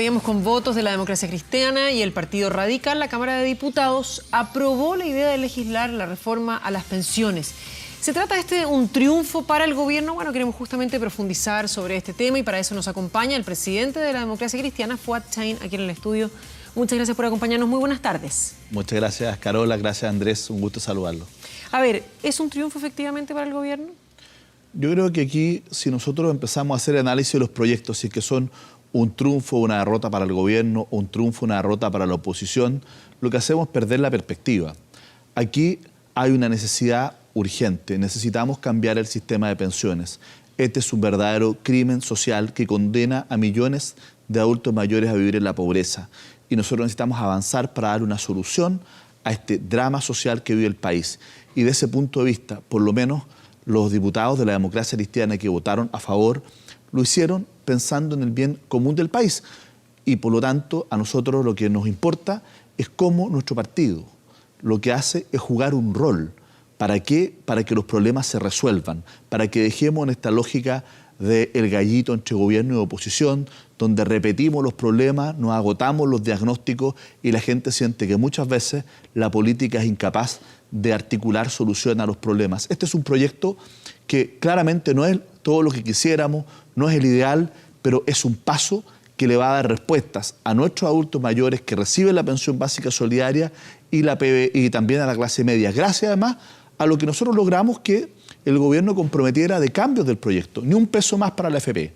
veíamos con votos de la Democracia Cristiana y el Partido Radical, la Cámara de Diputados aprobó la idea de legislar la reforma a las pensiones. ¿Se trata de un triunfo para el gobierno? Bueno, queremos justamente profundizar sobre este tema y para eso nos acompaña el presidente de la Democracia Cristiana, Fuad Chahín, aquí en el estudio. Muchas gracias por acompañarnos. Muy buenas tardes. Muchas gracias, Carola. Gracias, Andrés. Un gusto saludarlo. A ver, ¿es un triunfo efectivamente para el gobierno? Yo creo que aquí, si nosotros empezamos a hacer análisis de los proyectos, si es que son un triunfo o una derrota para el gobierno, o un triunfo o una derrota para la oposición, lo que hacemos es perder la perspectiva. Aquí hay una necesidad urgente. Necesitamos cambiar el sistema de pensiones. Este es un verdadero crimen social que condena a millones de adultos mayores a vivir en la pobreza. Y nosotros necesitamos avanzar para dar una solución a este drama social que vive el país. Y de ese punto de vista, por lo menos los diputados de la Democracia Cristiana que votaron a favor, lo hicieron pensando en el bien común del país. Y por lo tanto, a nosotros lo que nos importa es cómo nuestro partido lo que hace es jugar un rol. ¿Para qué? Para que los problemas se resuelvan, para que dejemos en esta lógica del gallito entre gobierno y oposición, donde repetimos los problemas, nos agotamos los diagnósticos y la gente siente que muchas veces la política es incapaz de articular soluciones a los problemas. Este es un proyecto que claramente no es todo lo que quisiéramos, no es el ideal, pero es un paso que le va a dar respuestas a nuestros adultos mayores que reciben la pensión básica solidaria y también a la clase media. Gracias además a lo que nosotros logramos que el gobierno comprometiera de cambios del proyecto. Ni un peso más para la AFP.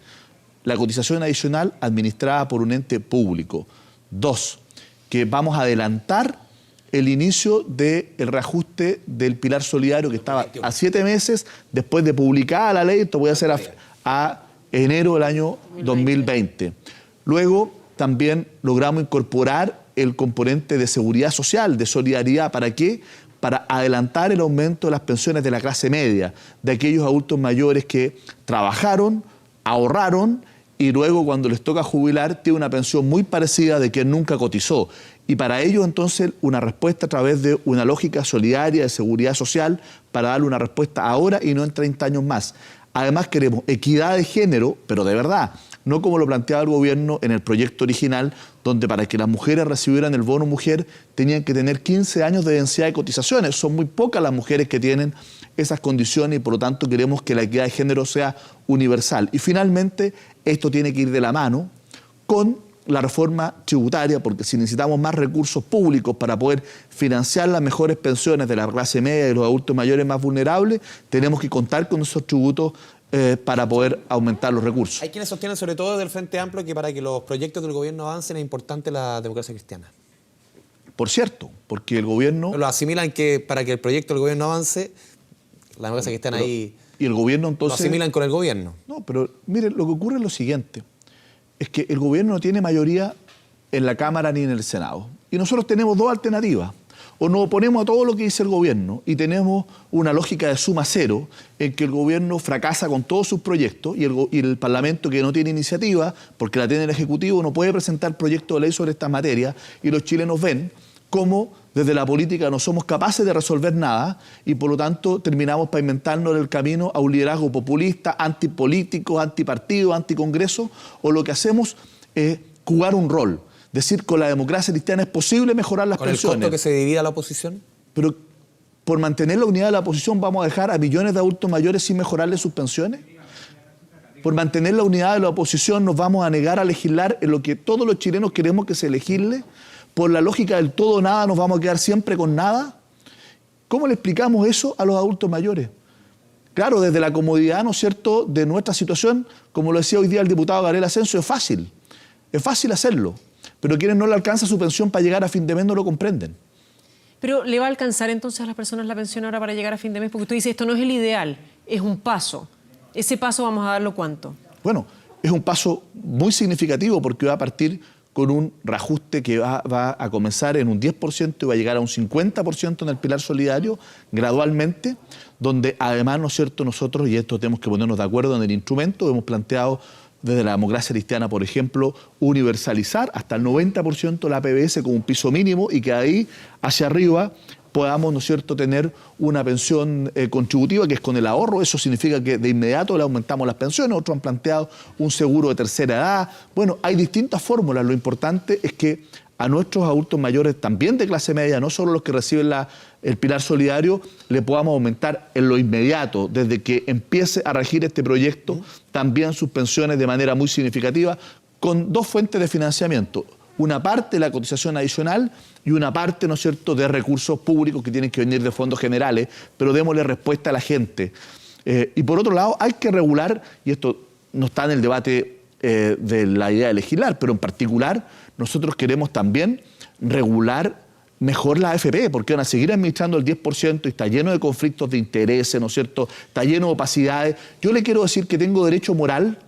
La cotización adicional administrada por un ente público. 2, que vamos a adelantar el inicio del reajuste del pilar solidario que estaba a 7 meses después de publicada la ley. Esto puede ser a enero del año 2020. Luego también logramos incorporar el componente de seguridad social, de solidaridad. ¿Para qué? Para adelantar el aumento de las pensiones de la clase media, de aquellos adultos mayores que trabajaron, ahorraron y luego cuando les toca jubilar tiene una pensión muy parecida de quien nunca cotizó. Y para ello entonces una respuesta a través de una lógica solidaria de seguridad social para darle una respuesta ahora y no en 30 años más. Además queremos equidad de género, pero de verdad, no como lo planteaba el gobierno en el proyecto original, donde para que las mujeres recibieran el bono mujer tenían que tener 15 años de densidad de cotizaciones. Son muy pocas las mujeres que tienen esas condiciones y por lo tanto queremos que la equidad de género sea universal. Y finalmente esto tiene que ir de la mano con la reforma tributaria, porque si necesitamos más recursos públicos para poder financiar las mejores pensiones de la clase media y de los adultos mayores más vulnerables, tenemos que contar con esos tributos para poder aumentar los recursos. Hay quienes sostienen, sobre todo del Frente Amplio, que para que los proyectos del gobierno avancen es importante la Democracia Cristiana. Por cierto, porque el gobierno... Lo asimilan que para que el proyecto del gobierno avance, la Democracia Cristiana ahí... Y el gobierno entonces... Lo asimilan con el gobierno. No, pero mire, lo que ocurre es lo siguiente. Es que el gobierno no tiene mayoría en la Cámara ni en el Senado. Y nosotros tenemos dos alternativas. O nos oponemos a todo lo que dice el gobierno y tenemos una lógica de suma cero en que el gobierno fracasa con todos sus proyectos y el Parlamento, que no tiene iniciativa, porque la tiene el Ejecutivo, no puede presentar proyecto de ley sobre esta materia y los chilenos ven cómo desde la política no somos capaces de resolver nada y por lo tanto terminamos pavimentando el camino a un liderazgo populista, antipolítico, antipartido, anticongreso, o lo que hacemos es jugar un rol. Decir, con la Democracia Cristiana es posible mejorar las pensiones. ¿Con el costo que se divida la oposición? Pero por mantener la unidad de la oposición vamos a dejar a millones de adultos mayores sin mejorarles sus pensiones. Por mantener la unidad de la oposición nos vamos a negar a legislar en lo que todos los chilenos queremos que se legisle. Por la lógica del todo o nada nos vamos a quedar siempre con nada. ¿Cómo le explicamos eso a los adultos mayores? Claro, desde la comodidad, ¿no es cierto?, de nuestra situación, como lo decía hoy día el diputado Gabriel Asensio, es fácil hacerlo. Pero quienes no le alcanza su pensión para llegar a fin de mes no lo comprenden. Pero ¿le va a alcanzar entonces a las personas la pensión ahora para llegar a fin de mes? Porque usted dice, esto no es el ideal, es un paso. ¿Ese paso vamos a darlo cuánto? Bueno, es un paso muy significativo porque va a partir con un reajuste que va a comenzar en un 10% y va a llegar a un 50% en el pilar solidario gradualmente, donde además, ¿no es cierto?, nosotros, y esto tenemos que ponernos de acuerdo en el instrumento, hemos planteado desde la Democracia Cristiana, por ejemplo, universalizar hasta el 90% la PBS como un piso mínimo y que ahí hacia arriba podamos, ¿no es cierto?, tener una pensión contributiva, que es con el ahorro. Eso significa que de inmediato le aumentamos las pensiones. Otros han planteado un seguro de tercera edad. Bueno, hay distintas fórmulas. Lo importante es que a nuestros adultos mayores, también de clase media, no solo los que reciben el pilar solidario, le podamos aumentar en lo inmediato, desde que empiece a regir este proyecto, también sus pensiones de manera muy significativa, con dos fuentes de financiamiento. Una parte de la cotización adicional y una parte, ¿no es cierto?, de recursos públicos que tienen que venir de fondos generales, pero démosle respuesta a la gente. Y por otro lado, hay que regular, y esto no está en el debate de la idea de legislar, pero en particular nosotros queremos también regular mejor la AFP, porque van a seguir administrando el 10% y está lleno de conflictos de intereses, ¿no es cierto?, está lleno de opacidades. Yo le quiero decir que tengo derecho moral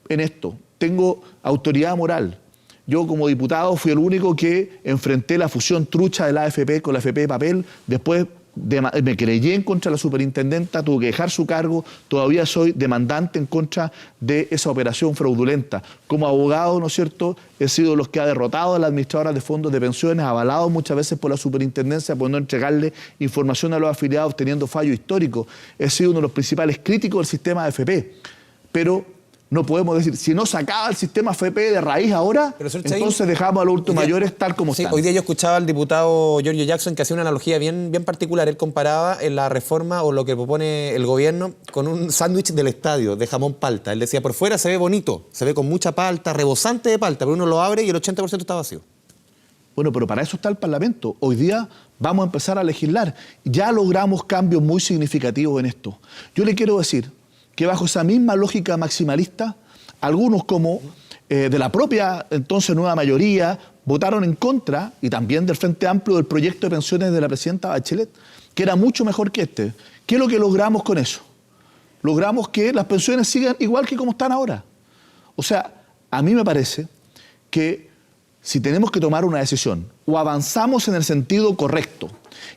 en esto, tengo autoridad moral. Yo como diputado fui el único que enfrenté la fusión trucha de la AFP con la AFP de papel. Después me querellé en contra de la superintendenta, tuve que dejar su cargo. Todavía soy demandante en contra de esa operación fraudulenta. Como abogado, ¿no es cierto?, he sido los que ha derrotado a la administradora de fondos de pensiones, avalado muchas veces por la superintendencia por no entregarle información a los afiliados teniendo fallo histórico. He sido uno de los principales críticos del sistema de AFP. Pero no podemos decir, si no sacaba el sistema AFP de raíz ahora, entonces dejamos a los adultos mayores tal como están. Hoy día yo escuchaba al diputado Giorgio Jackson que hacía una analogía bien particular. Él comparaba en la reforma o lo que propone el gobierno con un sándwich del estadio de jamón palta. Él decía, por fuera se ve bonito, se ve con mucha palta, rebosante de palta, pero uno lo abre y el 80% está vacío. Bueno, pero para eso está el Parlamento. Hoy día vamos a empezar a legislar. Ya logramos cambios muy significativos en esto. Yo le quiero decir que bajo esa misma lógica maximalista, algunos como de la propia entonces nueva mayoría votaron en contra, y también del Frente Amplio, del proyecto de pensiones de la presidenta Bachelet, que era mucho mejor que este. ¿Qué es lo que logramos con eso? Logramos que las pensiones sigan igual que como están ahora. O sea, a mí me parece que si tenemos que tomar una decisión, o avanzamos en el sentido correcto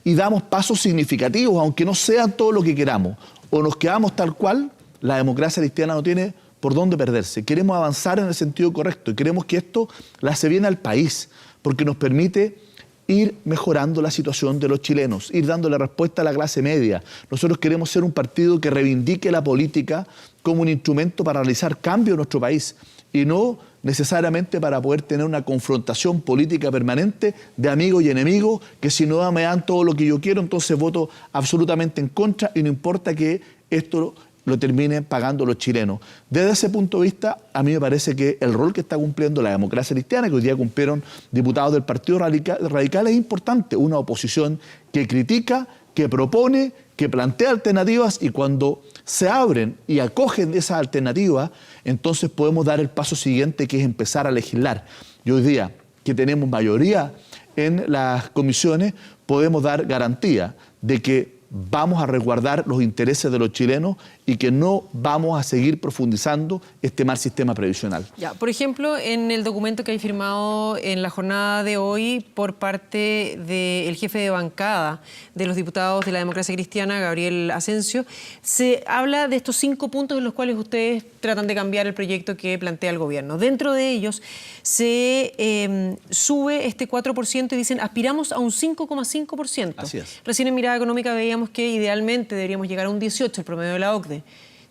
y damos pasos significativos, aunque no sean todo lo que queramos, o nos quedamos tal cual, la democracia cristiana no tiene por dónde perderse. Queremos avanzar en el sentido correcto y queremos que esto le hace bien al país, porque nos permite ir mejorando la situación de los chilenos, ir dándole respuesta a la clase media. Nosotros queremos ser un partido que reivindique la política como un instrumento para realizar cambio en nuestro país y no necesariamente para poder tener una confrontación política permanente de amigos y enemigos, que si no me dan todo lo que yo quiero, entonces voto absolutamente en contra y no importa que esto lo terminen pagando los chilenos. Desde ese punto de vista, a mí me parece que el rol que está cumpliendo la democracia cristiana, que hoy día cumplieron diputados del Partido Radical, es importante. Una oposición que critica, que propone, que plantea alternativas, y cuando se abren y acogen esas alternativas, entonces podemos dar el paso siguiente, que es empezar a legislar. Y hoy día, que tenemos mayoría en las comisiones, podemos dar garantía de que vamos a resguardar los intereses de los chilenos y que no vamos a seguir profundizando este mal sistema previsional. Ya, por ejemplo, en el documento que hay firmado en la jornada de hoy por parte del jefe de bancada de los diputados de la Democracia Cristiana, Gabriel Asensio, se habla de estos 5 puntos en los cuales ustedes tratan de cambiar el proyecto que plantea el gobierno. Dentro de ellos se sube este 4% y dicen aspiramos a un 5,5%. Así es. Recién en Mirada Económica veíamos que idealmente deberíamos llegar a un 18%, el promedio de la OCDE.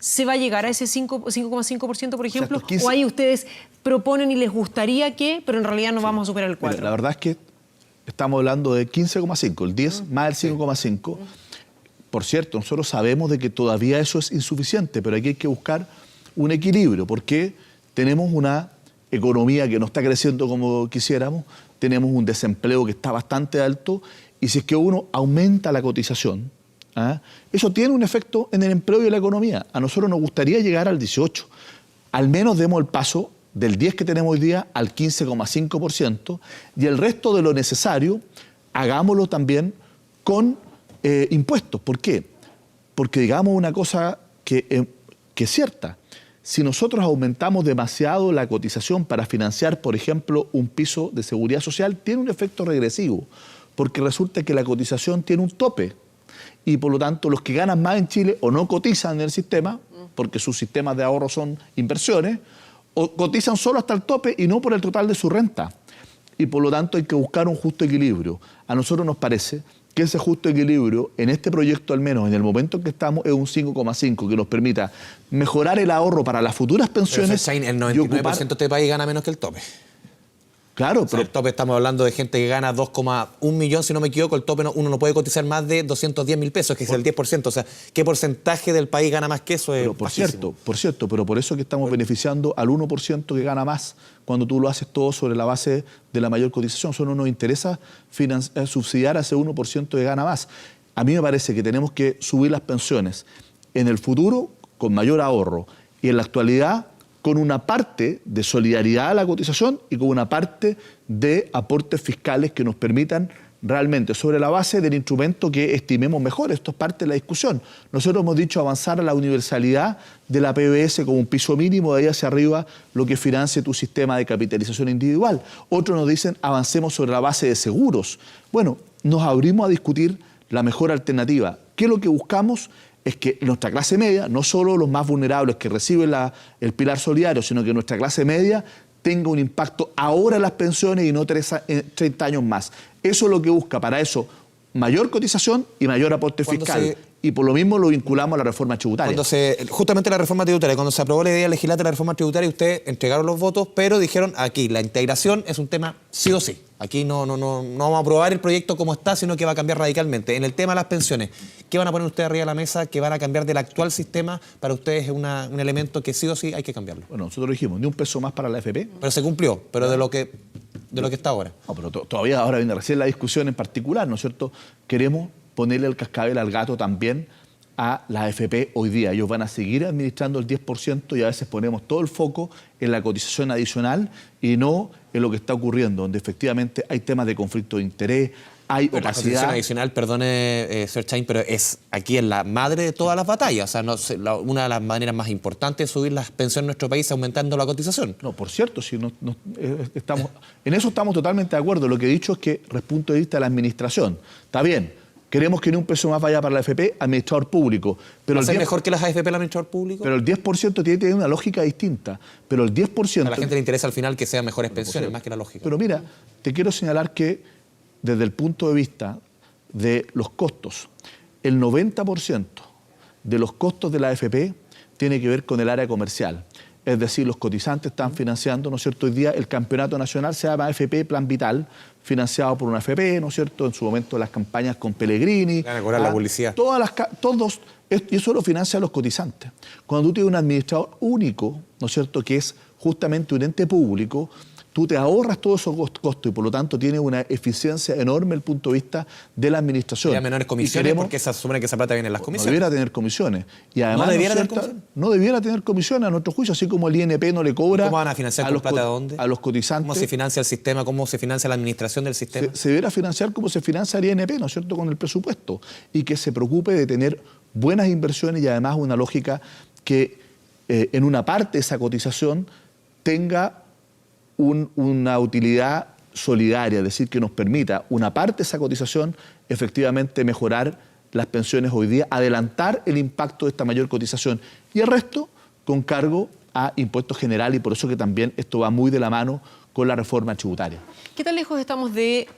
¿Se va a llegar a ese 5,5%, por ejemplo? Exacto, 15. ¿O ahí ustedes proponen y les gustaría que, pero en realidad no vamos a superar el 4%? Mira, la verdad es que estamos hablando de 15,5, el 10 más el 5,5. Por cierto, nosotros sabemos de que todavía eso es insuficiente, pero aquí hay que buscar un equilibrio, porque tenemos una economía que no está creciendo como quisiéramos, tenemos un desempleo que está bastante alto, y si es que uno aumenta la cotización, eso tiene un efecto en el empleo y en la economía. A nosotros nos gustaría llegar al 18. Al menos demos el paso del 10 que tenemos hoy día al 15,5%, y el resto de lo necesario hagámoslo también con impuestos. ¿Por qué? Porque digamos una cosa que es cierta. Si nosotros aumentamos demasiado la cotización para financiar, por ejemplo, un piso de seguridad social, tiene un efecto regresivo, porque resulta que la cotización tiene un tope. Y por lo tanto los que ganan más en Chile o no cotizan en el sistema, porque sus sistemas de ahorro son inversiones, o cotizan solo hasta el tope y no por el total de su renta. Y por lo tanto hay que buscar un justo equilibrio. A nosotros nos parece que ese justo equilibrio, en este proyecto al menos, en el momento en que estamos, es un 5,5 que nos permita mejorar el ahorro para las futuras pensiones. Pero, el 99% de este país gana menos que el tope. Claro, O sea, el tope, estamos hablando de gente que gana 2,1 millón, si no me equivoco, el tope uno no puede cotizar más de 210.000 pesos, que es el 10%. O sea, ¿qué porcentaje del país gana más que eso? Pero por cierto, pero por eso que estamos beneficiando al 1% que gana más cuando tú lo haces todo sobre la base de la mayor cotización. Solo nos interesa subsidiar a ese 1% que gana más. A mí me parece que tenemos que subir las pensiones en el futuro con mayor ahorro y en la actualidad con una parte de solidaridad a la cotización y con una parte de aportes fiscales que nos permitan realmente, sobre la base del instrumento que estimemos mejor. Esto es parte de la discusión. Nosotros hemos dicho avanzar a la universalidad de la PBS como un piso mínimo, de ahí hacia arriba lo que financie tu sistema de capitalización individual. Otros nos dicen avancemos sobre la base de seguros. Bueno, nos abrimos a discutir la mejor alternativa. ¿Qué es lo que buscamos? Es que nuestra clase media, no solo los más vulnerables que reciben el pilar solidario, sino que nuestra clase media tenga un impacto ahora en las pensiones y no 30 años más. Eso es lo que busca, para eso, mayor cotización y mayor aporte fiscal. Y por lo mismo lo vinculamos a la reforma tributaria. Justamente la reforma tributaria, cuando se aprobó la idea legislativa de la reforma tributaria, ustedes entregaron los votos, pero dijeron aquí, la integración es un tema sí o sí. Aquí no vamos a aprobar el proyecto como está, sino que va a cambiar radicalmente. En el tema de las pensiones, ¿qué van a poner ustedes arriba de la mesa? ¿Qué van a cambiar del actual sistema? Para ustedes es un elemento que sí o sí hay que cambiarlo. Bueno, nosotros dijimos, ni un peso más para la AFP. Pero se cumplió, pero de lo que está ahora. No, pero todavía ahora viene recién la discusión en particular, ¿no es cierto? Queremos ponerle el cascabel al gato también a la AFP hoy día. Ellos van a seguir administrando el 10% y a veces ponemos todo el foco en la cotización adicional y no en lo que está ocurriendo, donde efectivamente hay temas de conflicto de interés, hay pero opacidad. La cotización adicional, perdone, Sir Chain, pero aquí es la madre de todas las batallas. O sea, una de las maneras más importantes de subir las pensiones en nuestro país es aumentando la cotización. No, por cierto, si en eso estamos totalmente de acuerdo. Lo que he dicho es que, desde el punto de vista de la administración, está bien, queremos que ni un peso más vaya para la AFP, administrador público. Pero ¿Va a ser mejor que las AFP el administrador público? Pero el 10% tiene que tener una lógica distinta. Pero el 10%... A la gente le interesa al final que sean mejores pensiones, más que la lógica. Pero mira, te quiero señalar que desde el punto de vista de los costos, el 90% de los costos de la AFP tiene que ver con el área comercial. Es decir, los cotizantes están financiando, ¿no es cierto? Hoy día el campeonato nacional se llama AFP Plan Vital, financiado por una AFP, ¿no es cierto? En su momento las campañas con Pellegrini. Van a cobrar la publicidad. Y eso lo financian los cotizantes. Cuando tú tienes un administrador único, ¿no es cierto?, que es justamente un ente público, tú te ahorras todos esos costos y por lo tanto tienes una eficiencia enorme desde el punto de vista de la administración. Y a menores comisiones porque se asume que esa plata viene en las comisiones. No debiera tener comisiones. Y además, no debiera tener comisiones a nuestro juicio, así como el INP no le cobra. ¿Cómo van a financiar con plata de dónde? A los cotizantes. ¿Cómo se financia el sistema? ¿Cómo se financia la administración del sistema? Se deberá financiar como se financia el INP, ¿no es cierto?, con el presupuesto. Y que se preocupe de tener buenas inversiones y además una lógica que en una parte de esa cotización tenga una utilidad solidaria, es decir, que nos permita una parte de esa cotización efectivamente mejorar las pensiones hoy día, adelantar el impacto de esta mayor cotización y el resto con cargo a impuestos generales y por eso que también esto va muy de la mano con la reforma tributaria. ¿Qué tan lejos estamos de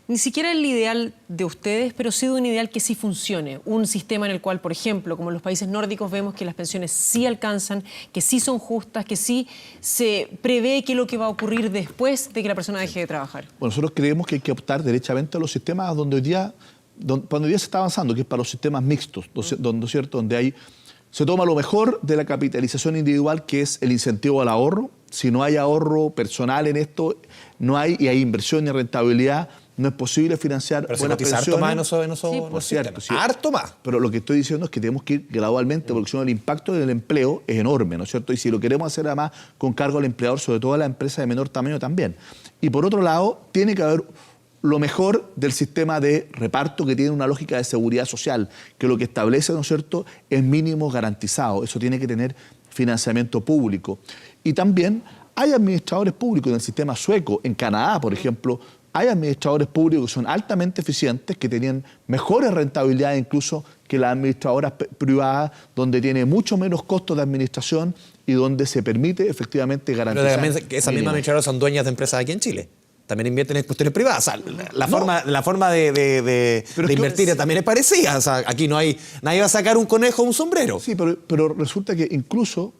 ni siquiera el ideal de ustedes, pero sí de un ideal que sí funcione? Un sistema en el cual, por ejemplo, como en los países nórdicos vemos que las pensiones sí alcanzan, que sí son justas, que sí se prevé qué es lo que va a ocurrir después de que la persona deje de trabajar. Bueno, nosotros creemos que hay que optar derechamente a los sistemas donde hoy día se está avanzando, que es para los sistemas mixtos, donde se toma lo mejor de la capitalización individual, que es el incentivo al ahorro. Si no hay ahorro personal en esto, y hay inversión y rentabilidad, no es posible financiar buenas pensiones. Harto más por cierto. Sí. Harto más. Pero lo que estoy diciendo es que tenemos que ir gradualmente, porque si no, el impacto del empleo es enorme, ¿no es cierto? Y si lo queremos hacer además con cargo al empleador, sobre todo a la empresa de menor tamaño también. Y por otro lado, tiene que haber lo mejor del sistema de reparto que tiene una lógica de seguridad social, que lo que establece, ¿no es cierto?, es mínimo garantizado. Eso tiene que tener financiamiento público. Y también hay administradores públicos en el sistema sueco, en Canadá, por ejemplo, hay administradores públicos que son altamente eficientes, que tenían mejores rentabilidades incluso que las administradoras privadas, donde tiene mucho menos costos de administración y donde se permite efectivamente garantizar. Pero también esas mismas administradoras son dueñas de empresas aquí en Chile. también invierten en cuestiones privadas. O sea, la forma de invertir también es parecida. O sea, aquí nadie va a sacar un conejo o un sombrero. Sí, pero resulta que incluso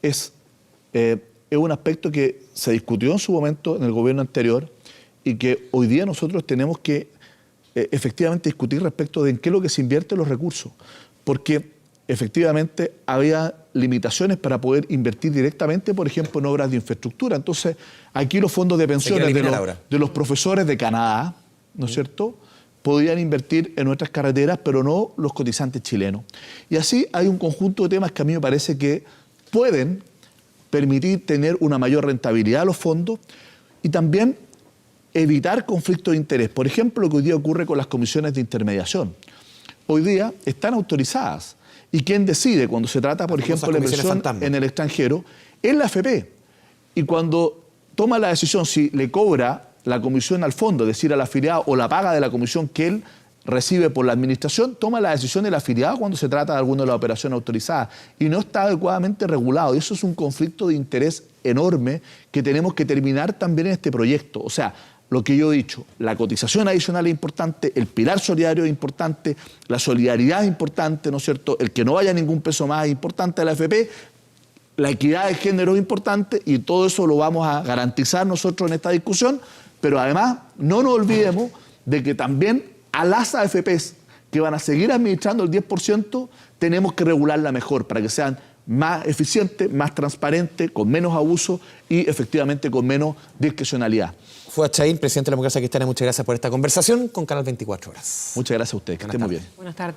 es un aspecto que se discutió en su momento en el gobierno anterior y que hoy día nosotros tenemos que efectivamente discutir respecto de en qué es lo que se invierte los recursos. Porque efectivamente había limitaciones para poder invertir directamente, por ejemplo, en obras de infraestructura. Entonces, aquí los fondos de pensiones de los profesores de Canadá, ¿no es cierto?, podían invertir en nuestras carreteras, pero no los cotizantes chilenos. Y así hay un conjunto de temas que a mí me parece que pueden permitir tener una mayor rentabilidad a los fondos y también evitar conflictos de interés. Por ejemplo, lo que hoy día ocurre con las comisiones de intermediación. Hoy día están autorizadas. Y quien decide cuando se trata, por ejemplo, de la inversión en el extranjero, es la AFP. Y cuando toma la decisión si le cobra la comisión al fondo, es decir, al afiliado, o la paga de la comisión que él recibe por la administración, toma la decisión del afiliado cuando se trata de alguna de las operaciones autorizadas. Y no está adecuadamente regulado. Y eso es un conflicto de interés enorme que tenemos que terminar también en este proyecto. O sea, lo que yo he dicho, la cotización adicional es importante, el pilar solidario es importante, la solidaridad es importante, ¿no es cierto? El que no vaya ningún peso más es importante a la AFP, la equidad de género es importante y todo eso lo vamos a garantizar nosotros en esta discusión, pero además no nos olvidemos de que también a las AFPs que van a seguir administrando el 10%, tenemos que regularla mejor para que sean más eficientes, más transparentes, con menos abuso y efectivamente con menos discrecionalidad. Fuad Chahín, presidente de la Democracia Cristiana, muchas gracias por esta conversación con Canal 24 Horas. Muchas gracias a ustedes, que estén muy bien. Buenas tardes.